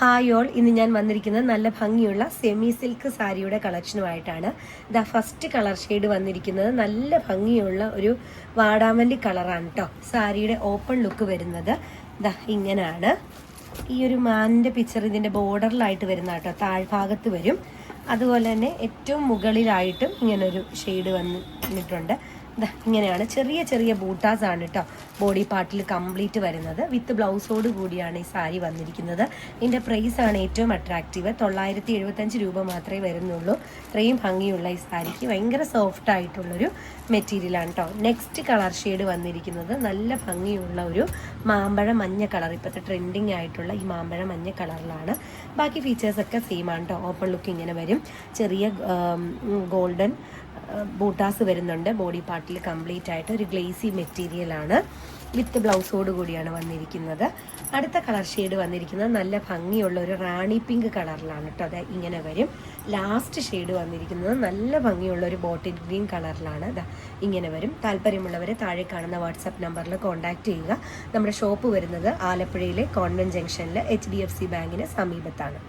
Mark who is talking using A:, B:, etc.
A: Hi all, ഇന്ന് ഞാൻ വന്നിരിക്കുന്നത് നല്ല ഭംഗിയുള്ള സെമി സിൽക്ക് സാരിയുടെ കളക്ഷനുമായിട്ടാണ്. ഫസ്റ്റ് കളർ ഷെയ്ഡ് വന്നിരിക്കുന്നത് നല്ല ഭംഗിയുള്ള ഒരു വാടാമല്ലി കളറാണ് കേട്ടോ. സാരിയുടെ ഓപ്പൺ ലുക്ക് വരുന്നത് ഇങ്ങനെയാണ്. ഈ ഒരു മാനിൻ്റെ പിക്ചർ ഇതിൻ്റെ ബോർഡറിലായിട്ട് വരുന്ന കേട്ടോ, താഴ്ഭാഗത്ത് വരും. അതുപോലെ തന്നെ ഏറ്റവും മുകളിലായിട്ടും ഇങ്ങനൊരു ഷെയ്ഡ് വന്നിട്ടുണ്ട്. ഇങ്ങനെയാണ് ചെറിയ ചെറിയ ബൂട്ടാസ് ആണ് കേട്ടോ ബോഡി പാർട്ടിൽ കംപ്ലീറ്റ് വരുന്നത്. വിത്ത് ബ്ലൗസോട് കൂടിയാണ് ഈ സാരി വന്നിരിക്കുന്നത്. ഇതിൻ്റെ പ്രൈസ് ആണ് ഏറ്റവും അട്രാക്റ്റീവ്. 975 രൂപ മാത്രമേ വരുന്നുള്ളൂ. ഇത്രയും ഭംഗിയുള്ള ഈ സാരിക്ക് ഭയങ്കര സോഫ്റ്റ് ആയിട്ടുള്ളൊരു മെറ്റീരിയലാണ് കേട്ടോ. നെക്സ്റ്റ് കളർ ഷെയ്ഡ് വന്നിരിക്കുന്നത് നല്ല ഭംഗിയുള്ള ഒരു മാമ്പഴ മഞ്ഞ കളർ, ഇപ്പോഴത്തെ ട്രെൻഡിങ് ആയിട്ടുള്ള ഈ മാമ്പഴ മഞ്ഞ കളറിലാണ്. ബാക്കി ഫീച്ചേഴ്സൊക്കെ സെയിം ആണ് കേട്ടോ. ഓപ്പൺ ലുക്ക് ഇങ്ങനെ വരും. ചെറിയ ഗോൾഡൻ ബൂട്ടാസ് വരുന്നുണ്ട്. ബോഡി പാർട്ടിൽ കംപ്ലീറ്റ് ആയിട്ട് ഒരു ഗ്ലേസി മെറ്റീരിയലാണ്. വിത്ത് ബ്ലൗസോട് കൂടിയാണ് വന്നിരിക്കുന്നത്. അടുത്ത കളർ ഷെയ്ഡ് വന്നിരിക്കുന്നത് നല്ല ഭംഗിയുള്ള ഒരു റാണി പിങ്ക് കളറിലാണ് കേട്ടോ. അത് ഇങ്ങനെ വരും. ലാസ്റ്റ് ഷെയ്ഡ് വന്നിരിക്കുന്നത് നല്ല ഭംഗിയുള്ള ഒരു ബോട്ടിൽ ഗ്രീൻ കളറിലാണ്. ഇങ്ങനെ വരും. താല്പര്യമുള്ളവരെ താഴെ കാണുന്ന വാട്സാപ്പ് നമ്പറിൽ കോൺടാക്റ്റ് ചെയ്യുക. നമ്മുടെ ഷോപ്പ് വരുന്നത് ആലപ്പുഴയിലെ കോൺവെന്റ് ജംഗ്ഷനിൽ HDFC ബാങ്കിന് സമീപത്താണ്.